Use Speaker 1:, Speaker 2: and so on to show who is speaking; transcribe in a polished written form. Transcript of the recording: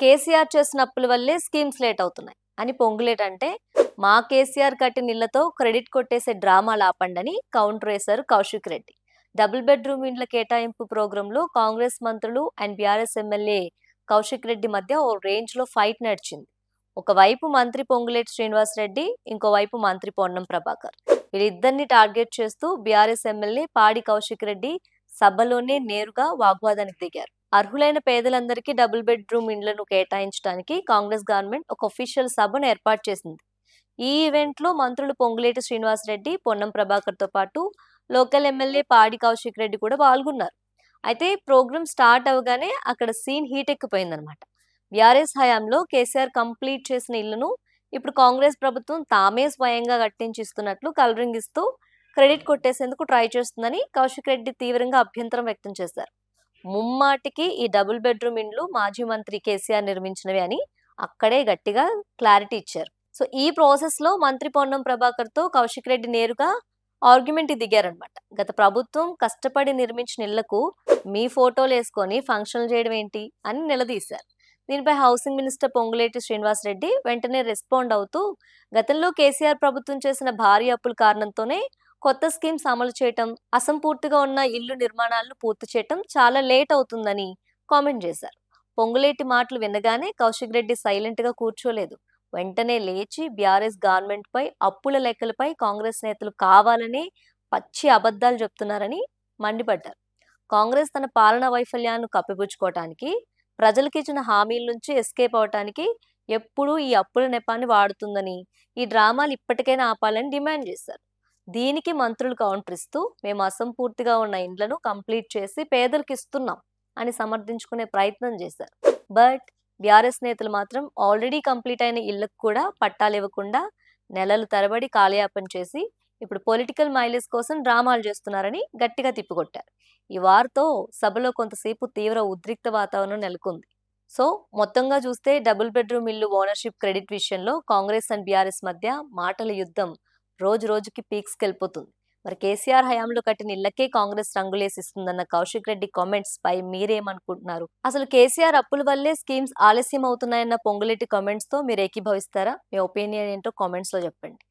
Speaker 1: కేసీఆర్ చేసిన అప్పుల వల్లే స్కీమ్స్ లేట్ అవుతున్నాయి అని పొంగులేట్ అంటే మా కేసీఆర్ కట్టిన ఇళ్లతో క్రెడిట్ కొట్టేసే డ్రామాలు ఆపండని కౌంటర్ వేశారు కౌశిక్ రెడ్డి. డబుల్ బెడ్రూమ్ ఇండ్ల కేటాయింపు ప్రోగ్రాంలో కాంగ్రెస్ మంత్రులు and BRS MLA Kaushik Reddy మధ్య ఓ రేంజ్ లో ఫైట్ నడిచింది. ఒకవైపు మంత్రి పొంగులేటి శ్రీనివాస్ రెడ్డి, ఇంకోవైపు మంత్రి పొన్నం ప్రభాకర్ వీళ్ళిద్దరిని టార్గెట్ చేస్తూ బీఆర్ఎస్ ఎమ్మెల్యే పాడి కౌశిక్ రెడ్డి సభలోనే నేరుగా వాగ్వాదానికి దిగారు. అర్హులైన పేదలందరికీ డబుల్ బెడ్రూమ్ ఇండ్లను కేటాయించడానికి కాంగ్రెస్ గవర్నమెంట్ ఒక అఫీషియల్ సభను ఏర్పాటు చేసింది. ఈ ఈవెంట్ లో మంత్రులు పొంగులేటి శ్రీనివాస్ రెడ్డి, పొన్నం ప్రభాకర్ తో పాటు లోకల్ ఎమ్మెల్యే పాడి కౌశిక్ రెడ్డి కూడా పాల్గొన్నారు. అయితే ప్రోగ్రామ్ స్టార్ట్ అవగానే అక్కడ సీన్ హీట్ ఎక్కిపోయిందనమాట. బీఆర్ఎస్ హయాంలో కేసీఆర్ కంప్లీట్ చేసిన ఇళ్లను ఇప్పుడు కాంగ్రెస్ ప్రభుత్వం తామే స్వయంగా కట్టించిస్తున్నట్లు కలరింగ్ ఇస్తూ క్రెడిట్ కొట్టేసేందుకు ట్రై చేస్తుందని కౌశిక్ రెడ్డి తీవ్రంగా అభ్యంతరం వ్యక్తం చేశారు. ముమ్మాటికి ఈ డబుల్ బెడ్రూమ్ ఇండ్లు మాజీ మంత్రి కేసీఆర్ నిర్మించినవి అని అక్కడే గట్టిగా క్లారిటీ ఇచ్చారు. సో ఈ ప్రాసెస్ లో మంత్రి పొన్నం ప్రభాకర్ తో కౌశిక్ రెడ్డి నేరుగా ఆర్గ్యుమెంట్ దిగారనమాట. గత ప్రభుత్వం కష్టపడి నిర్మించిన ఇళ్లకు మీ ఫోటోలు వేసుకొని ఫంక్షన్లు చేయడం ఏంటి అని నిలదీశారు. దీనిపై హౌసింగ్ మినిస్టర్ పొంగులేటి శ్రీనివాస్ రెడ్డి వెంటనే రెస్పాండ్ అవుతూ గతంలో కేసీఆర్ ప్రభుత్వం చేసిన భారీ అప్పుల కారణంతోనే కొత్త స్కీమ్స్ అమలు చేయటం, అసంపూర్తిగా ఉన్న ఇల్లు నిర్మాణాలను పూర్తి చేయటం చాలా లేట్ అవుతుందని కామెంట్ చేశారు. పొంగులేటి మాటలు వినగానే కౌశిక్ రెడ్డి సైలెంట్ గా కూర్చోలేదు. వెంటనే లేచి బీఆర్ఎస్ గవర్నమెంట్ పై, అప్పుల లెక్కలపై కాంగ్రెస్ నేతలు కావాలని పచ్చి అబద్ధాలు చెప్తున్నారని మండిపడ్డారు. కాంగ్రెస్ తన పాలనా వైఫల్యాన్ని కప్పిపుచ్చుకోవటానికి, ప్రజలకు ఇచ్చిన హామీల నుంచి ఎస్కేప్ అవటానికి ఎప్పుడూ ఈ అప్పుల నెపాన్ని వాడుతుందని, ఈ డ్రామాలు ఇప్పటికైనా ఆపాలని డిమాండ్ చేశారు. దీనికి మంత్రులు కౌంటర్ ఇస్తూ మేము అసంపూర్తిగా ఉన్న ఇండ్లను కంప్లీట్ చేసి పేదలకు ఇస్తున్నాం అని సమర్థించుకునే ప్రయత్నం చేశారు. బట్ బీఆర్ఎస్ నేతలు మాత్రం ఆల్రెడీ కంప్లీట్ అయిన ఇళ్లకు కూడా పట్టాలు ఇవ్వకుండా నెలలు తరబడి కాలయాపన చేసి ఇప్పుడు పొలిటికల్ మైలేజ్ కోసం డ్రామాలు చేస్తున్నారని గట్టిగా తిప్పికొట్టారు. ఈ వార్తో సభలో కొంతసేపు తీవ్ర ఉద్రిక్త వాతావరణం నెలకొంది. సో మొత్తంగా చూస్తే డబుల్ బెడ్రూమ్ ఇల్లు ఓనర్షిప్ క్రెడిట్ విషయంలో కాంగ్రెస్ అండ్ బీఆర్ఎస్ మధ్య మాటల యుద్ధం రోజు రోజుకి పీక్స్కి వెళ్ళిపోతుంది. మరి కేసీఆర్ హయాంలో కట్టిన ఇళ్లకే కాంగ్రెస్ రంగులేసిస్తుందన్న కౌశిక్ రెడ్డి కామెంట్స్ పై మీరేమనుకుంటున్నారు? అసలు కేసీఆర్ అప్పుల వల్లే స్కీమ్స్ ఆలస్యం అవుతున్నాయన్న పొంగులేటి కామెంట్స్ తో మీరు ఏకీభవిస్తారా? మీ ఒపీనియన్ ఏంటో కామెంట్స్ లో చెప్పండి.